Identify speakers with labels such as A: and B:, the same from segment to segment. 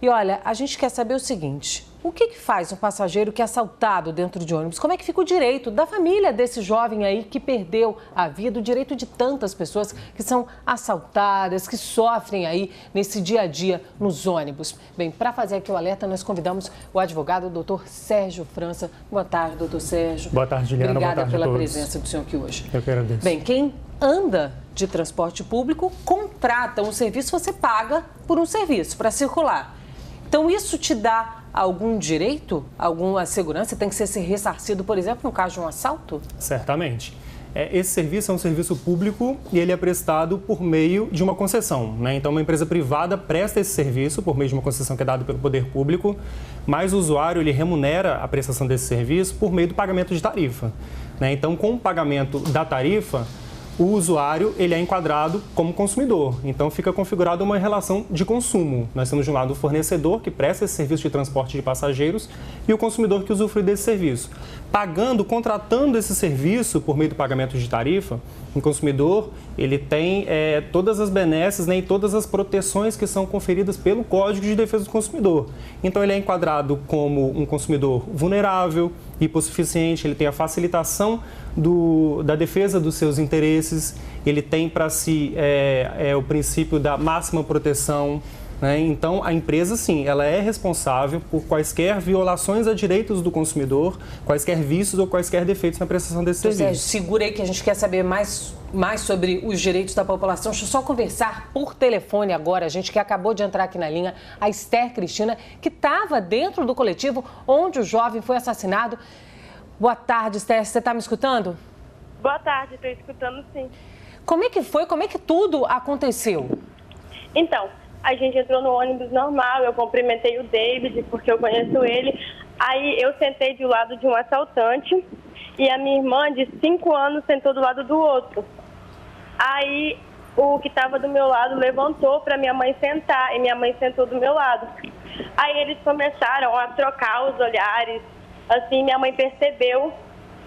A: E olha, a gente quer saber o seguinte: o que faz um passageiro que é assaltado dentro de ônibus? Como é que fica o direito da família desse jovem aí que perdeu a vida, o direito de tantas pessoas que são assaltadas, que sofrem aí nesse dia a dia nos ônibus? Bem, para fazer aqui o alerta, nós convidamos o advogado, o doutor Sérgio França. Boa tarde, doutor Sérgio.
B: Boa tarde, Juliana.
A: Obrigada
B: Boa tarde
A: pela
B: a todos.
A: presença do senhor aqui hoje.
B: Eu que agradeço.
A: Bem, quem anda de transporte público contrata um serviço, você paga por um serviço para circular. Então, isso te dá algum direito, alguma segurança? Tem que ser ressarcido, por exemplo, no caso de um assalto?
B: Certamente. Esse serviço é um serviço público e ele é prestado por meio de uma concessão, né? Então, uma empresa privada presta esse serviço por meio de uma concessão que é dada pelo poder público, mas o usuário ele remunera a prestação desse serviço por meio do pagamento de tarifa, né? Então, com o pagamento da tarifa, o usuário ele é enquadrado como consumidor. Então, fica configurada uma relação de consumo. Nós temos de um lado o fornecedor, que presta esse serviço de transporte de passageiros, e o consumidor que usufrui desse serviço. Contratando esse serviço por meio do pagamento de tarifa, o consumidor ele tem todas as benesses, né, e todas as proteções que são conferidas pelo Código de Defesa do Consumidor. Então, ele é enquadrado como um consumidor vulnerável, hipossuficiente, ele tem a facilitação da defesa dos seus interesses, ele tem para si o princípio da máxima proteção, né? Então, a empresa, sim, ela é responsável por quaisquer violações a direitos do consumidor, quaisquer vícios ou quaisquer defeitos na prestação desse serviço.
A: Sérgio, segura aí que a gente quer saber mais sobre os direitos da população. Deixa eu só conversar por telefone agora, a gente que acabou de entrar aqui na linha, a Esther Cristina, que estava dentro do coletivo onde o jovem foi assassinado. Boa tarde, Esther, você está me escutando?
C: Boa tarde, estou escutando sim.
A: Como é que foi? Como é que tudo aconteceu?
C: Então, a gente entrou no ônibus normal, eu cumprimentei o David, porque eu conheço ele. Aí eu sentei do lado de um assaltante e a minha irmã, de 5 anos, sentou do lado do outro. Aí o que estava do meu lado levantou para minha mãe sentar e minha mãe sentou do meu lado. Aí eles começaram a trocar os olhares. Assim, minha mãe percebeu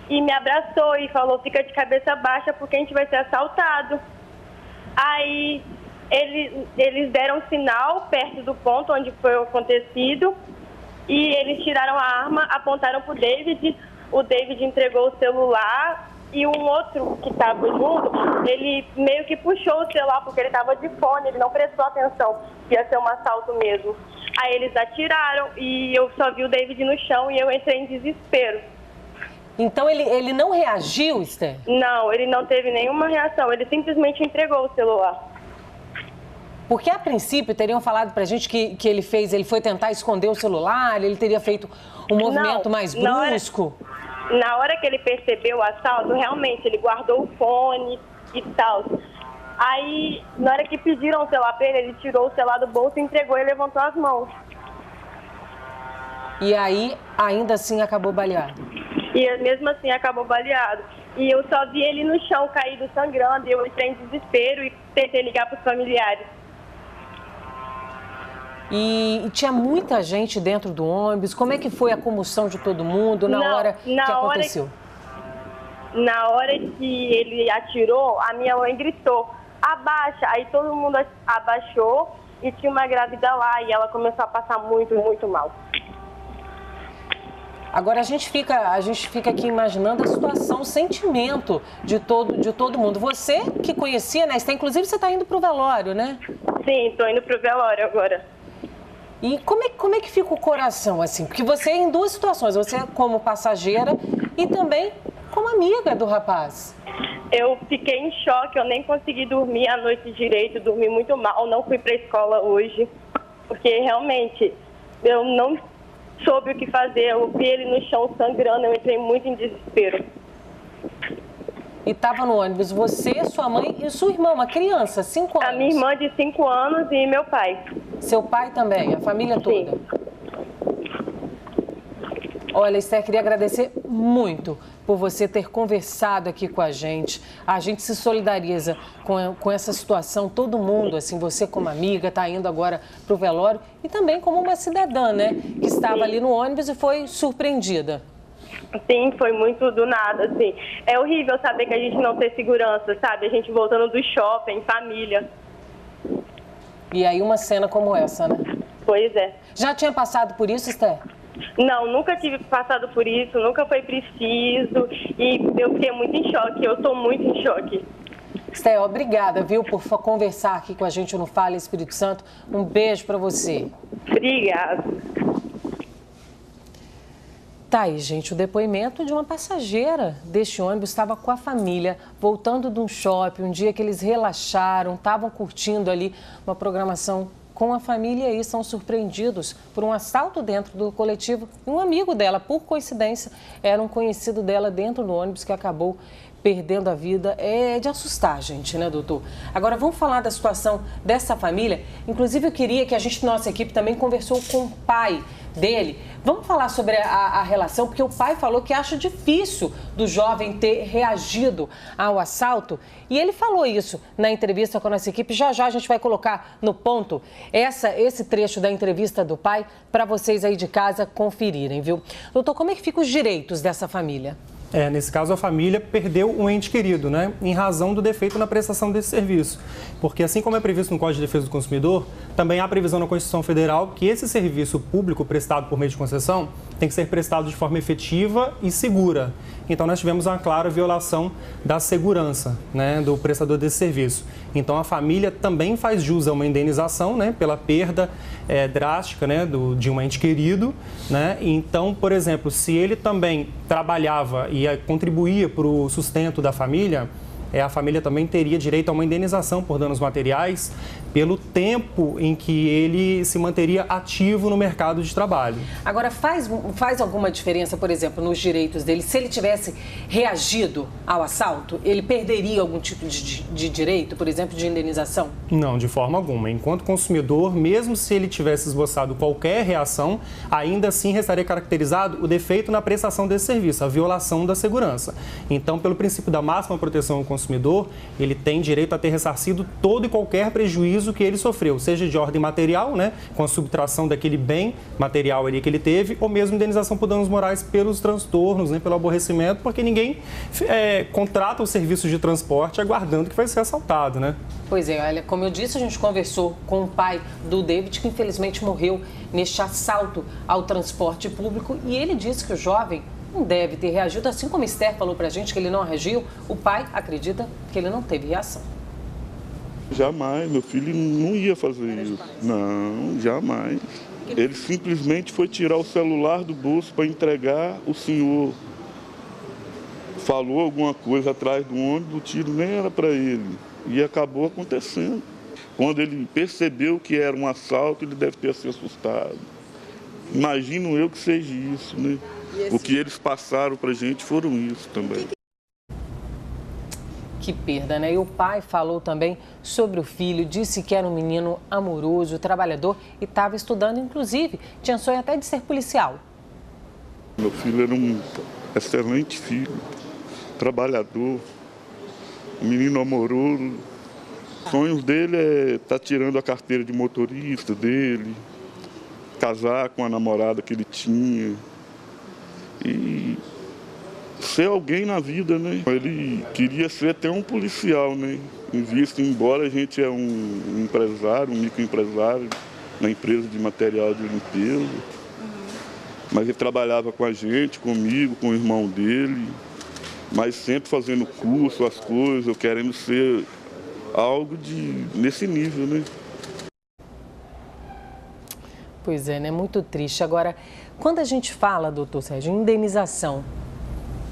C: e me abraçou e falou: fica de cabeça baixa porque a gente vai ser assaltado. Aí eles deram sinal perto do ponto onde foi acontecido e eles tiraram a arma, apontaram para o David. O David entregou o celular e um outro que estava junto, ele meio que puxou o celular porque ele estava de fone, ele não prestou atenção que ia ser um assalto mesmo. Aí eles atiraram e eu só vi o David no chão e eu entrei em desespero.
A: Então ele não reagiu, Esther?
C: Não, ele não teve nenhuma reação, ele simplesmente entregou o celular.
A: Porque a princípio teriam falado pra gente que ele foi tentar esconder o celular, ele teria feito um movimento mais brusco.
C: Na hora que ele percebeu o assalto, realmente ele guardou o fone e tal. Aí, na hora que pediram o celular pra ele tirou o celular do bolso, entregou e levantou as mãos.
A: E aí, ainda assim, acabou baleado?
C: E mesmo assim, acabou baleado. E eu só vi ele no chão, caído, sangrando, e eu entrei em desespero e tentei ligar pros familiares.
A: E tinha muita gente dentro do ônibus? Como é que foi a comoção de todo mundo na hora que aconteceu?
C: Na hora que ele atirou, a minha mãe gritou: abaixa! Aí todo mundo abaixou e tinha uma grávida lá e ela começou a passar muito, muito mal.
A: Agora a gente fica aqui imaginando a situação, o sentimento de todo mundo. Você que conhecia, né? Inclusive você está indo para o velório, né?
C: Sim, estou indo para o velório agora.
A: E como é que fica o coração, assim? Porque você é em duas situações, você como passageira e também como amiga do rapaz.
C: Eu fiquei em choque, eu nem consegui dormir a noite direito, dormi muito mal, não fui para a escola hoje, porque realmente eu não soube o que fazer, eu vi ele no chão sangrando, eu entrei muito em desespero.
A: E estava no ônibus você, sua mãe e sua irmã, uma criança, 5 anos.
C: A minha irmã de 5 anos e meu pai.
A: Seu pai também, a família toda?
C: Sim.
A: Olha, Esther, queria agradecer muito por você ter conversado aqui com a gente. A gente se solidariza com essa situação, todo mundo, assim, você como amiga, está indo agora para o velório e também como uma cidadã, né, que estava ali no ônibus e foi surpreendida.
C: Sim, foi muito do nada, assim. É horrível saber que a gente não tem segurança, sabe? A gente voltando do shopping, família.
A: E aí uma cena como essa, né?
C: Pois é.
A: Já tinha passado por isso, Esther?
C: Não, nunca tive passado por isso, nunca foi preciso e eu fiquei muito em choque, eu estou muito em choque.
A: Esther, obrigada, viu, por conversar aqui com a gente no Fala Espírito Santo. Um beijo para você.
C: Obrigada.
A: Tá aí, gente, o depoimento de uma passageira deste ônibus estava com a família, voltando de um shopping, um dia que eles relaxaram, estavam curtindo ali uma programação com a família e são surpreendidos por um assalto dentro do coletivo. E um amigo dela, por coincidência, era um conhecido dela dentro do ônibus que acabou perdendo a vida. É de assustar, gente, né, doutor? Agora, vamos falar da situação dessa família. Inclusive, eu queria que nossa equipe também conversou com o pai dele. Vamos falar sobre a relação, porque o pai falou que acha difícil do jovem ter reagido ao assalto. E ele falou isso na entrevista com a nossa equipe. Já já a gente vai colocar no ponto esse trecho da entrevista do pai para vocês aí de casa conferirem, viu? Doutor, como é que ficam os direitos dessa família?
B: Nesse caso, a família perdeu um ente querido, né? Em razão do defeito na prestação desse serviço. Porque, assim como é previsto no Código de Defesa do Consumidor, também há previsão na Constituição Federal que esse serviço público prestado por meio de concessão tem que ser prestado de forma efetiva e segura. Então, nós tivemos uma clara violação da segurança, né, do prestador desse serviço. Então, a família também faz jus a uma indenização, né, pela perda drástica, né, de um ente querido, né? Então, por exemplo, se ele também trabalhava e contribuía para o sustento da família, a família também teria direito a uma indenização por danos materiais pelo tempo em que ele se manteria ativo no mercado de trabalho.
A: Agora, faz alguma diferença, por exemplo, nos direitos dele? Se ele tivesse reagido ao assalto, ele perderia algum tipo de direito, por exemplo, de indenização?
B: Não, de forma alguma. Enquanto consumidor, mesmo se ele tivesse esboçado qualquer reação, ainda assim restaria caracterizado o defeito na prestação desse serviço, a violação da segurança. Então, pelo princípio da máxima proteção ao consumidor, ele tem direito a ter ressarcido todo e qualquer prejuízo que ele sofreu, seja de ordem material, né, com a subtração daquele bem material ali que ele teve, ou mesmo indenização por danos morais pelos transtornos, né, pelo aborrecimento, porque ninguém contrata o serviço de transporte aguardando que vai ser assaltado, né?
A: Pois é, olha, como eu disse, a gente conversou com o pai do David, que infelizmente morreu neste assalto ao transporte público, e ele disse que o jovem não deve ter reagido, assim como Esther falou pra gente que ele não reagiu, o pai acredita que ele não teve reação.
D: Jamais, meu filho não ia fazer isso. Não, jamais. Ele simplesmente foi tirar o celular do bolso para entregar o senhor. Falou alguma coisa atrás do ônibus, o tiro nem era para ele. E acabou acontecendo. Quando ele percebeu que era um assalto, ele deve ter se assustado. Imagino eu que seja isso, né? O que eles passaram para a gente foram isso também.
A: Que perda, né? E o pai falou também sobre o filho, disse que era um menino amoroso, trabalhador e estava estudando, inclusive, tinha sonho até de ser policial.
D: Meu filho era um excelente filho, trabalhador, um menino amoroso. Os sonhos dele é estar tirando a carteira de motorista dele, casar com a namorada que ele tinha e ser alguém na vida, né? Ele queria ser até um policial, né? Em vista, embora a gente é um empresário, um microempresário na empresa de material de limpeza, mas ele trabalhava com a gente, comigo, com o irmão dele, mas sempre fazendo curso, as coisas, querendo ser algo nesse nível, né?
A: Pois é, né? Muito triste. Agora, quando a gente fala, doutor Sérgio, indenização,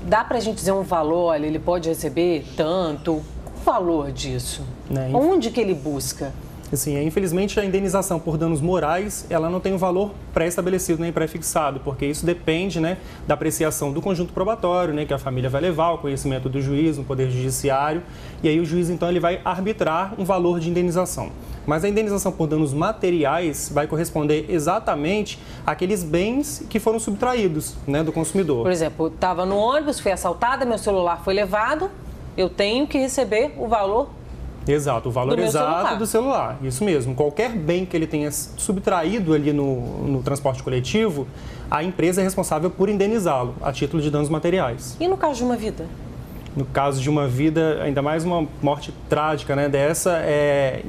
A: dá para a gente dizer um valor, olha, ele pode receber tanto, o valor disso? Né? Onde que ele busca?
B: Assim, infelizmente, a indenização por danos morais, ela não tem um valor pré-estabelecido nem pré-fixado, porque isso depende, né, da apreciação do conjunto probatório, né, que a família vai levar, o conhecimento do juiz, no Poder Judiciário, e aí o juiz, então, ele vai arbitrar um valor de indenização. Mas a indenização por danos materiais vai corresponder exatamente àqueles bens que foram subtraídos, né, do consumidor.
A: Por exemplo, estava no ônibus, fui assaltada, meu celular foi levado, eu tenho que receber o valor.
B: Exato, o valor exato do celular, isso mesmo. Qualquer bem que ele tenha subtraído ali no transporte coletivo, a empresa é responsável por indenizá-lo a título de danos materiais.
A: E no caso de uma vida?
B: No caso de uma vida, ainda mais uma morte trágica, né, dessa,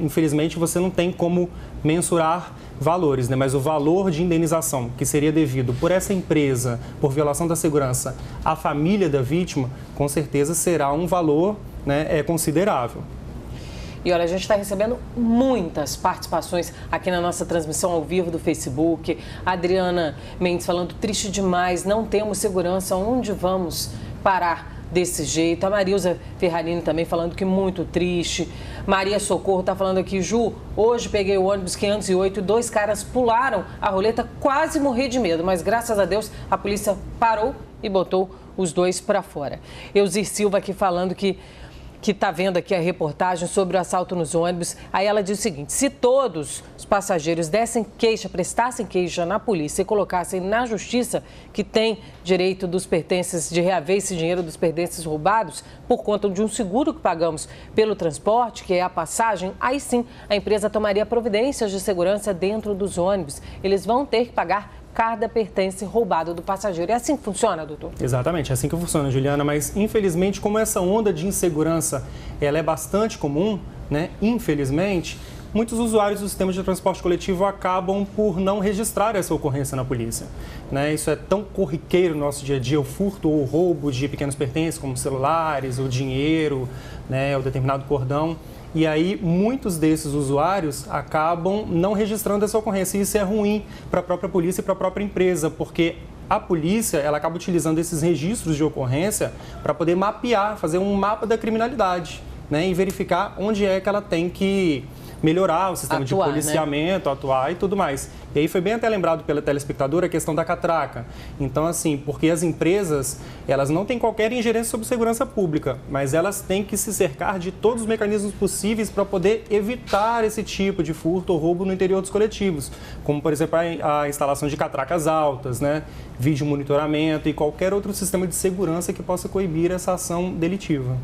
B: infelizmente você não tem como mensurar valores, né? Mas o valor de indenização que seria devido por essa empresa, por violação da segurança, à família da vítima, com certeza será um valor, né, considerável.
A: E olha, a gente está recebendo muitas participações aqui na nossa transmissão ao vivo do Facebook. A Adriana Mendes falando, triste demais, não temos segurança, onde vamos parar desse jeito? A Marilza Ferrarini também falando que muito triste. Maria Socorro está falando aqui, Ju, hoje peguei o ônibus 508 e 2 caras pularam a roleta, quase morri de medo, mas graças a Deus a polícia parou e botou os 2 para fora. Euzir Silva aqui falando que está vendo aqui a reportagem sobre o assalto nos ônibus. Aí ela diz o seguinte, se todos os passageiros prestassem queixa na polícia e colocassem na justiça que tem direito dos pertences, de reaver esse dinheiro dos pertences roubados por conta de um seguro que pagamos pelo transporte, que é a passagem, aí sim a empresa tomaria providências de segurança dentro dos ônibus. Eles vão ter que pagar cada pertence roubado do passageiro. É assim que funciona, doutor?
B: Exatamente, é assim que funciona, Juliana, mas infelizmente, como essa onda de insegurança ela é bastante comum, né? Infelizmente, muitos usuários do sistema de transporte coletivo acabam por não registrar essa ocorrência na polícia, né? Isso é tão corriqueiro no nosso dia a dia, o furto ou o roubo de pequenos pertences, como celulares, o dinheiro, né? O determinado cordão. E aí, muitos desses usuários acabam não registrando essa ocorrência. E isso é ruim para a própria polícia e para a própria empresa, porque a polícia ela acaba utilizando esses registros de ocorrência para poder mapear, fazer um mapa da criminalidade, né? E verificar onde é que ela tem que melhorar o sistema de policiamento, né? Atuar e tudo mais. E aí foi bem até lembrado pela telespectadora a questão da catraca. Então, assim, porque as empresas, elas não têm qualquer ingerência sobre segurança pública, mas elas têm que se cercar de todos os mecanismos possíveis para poder evitar esse tipo de furto ou roubo no interior dos coletivos, como, por exemplo, a instalação de catracas altas, né? Vídeo monitoramento e qualquer outro sistema de segurança que possa coibir essa ação delitiva.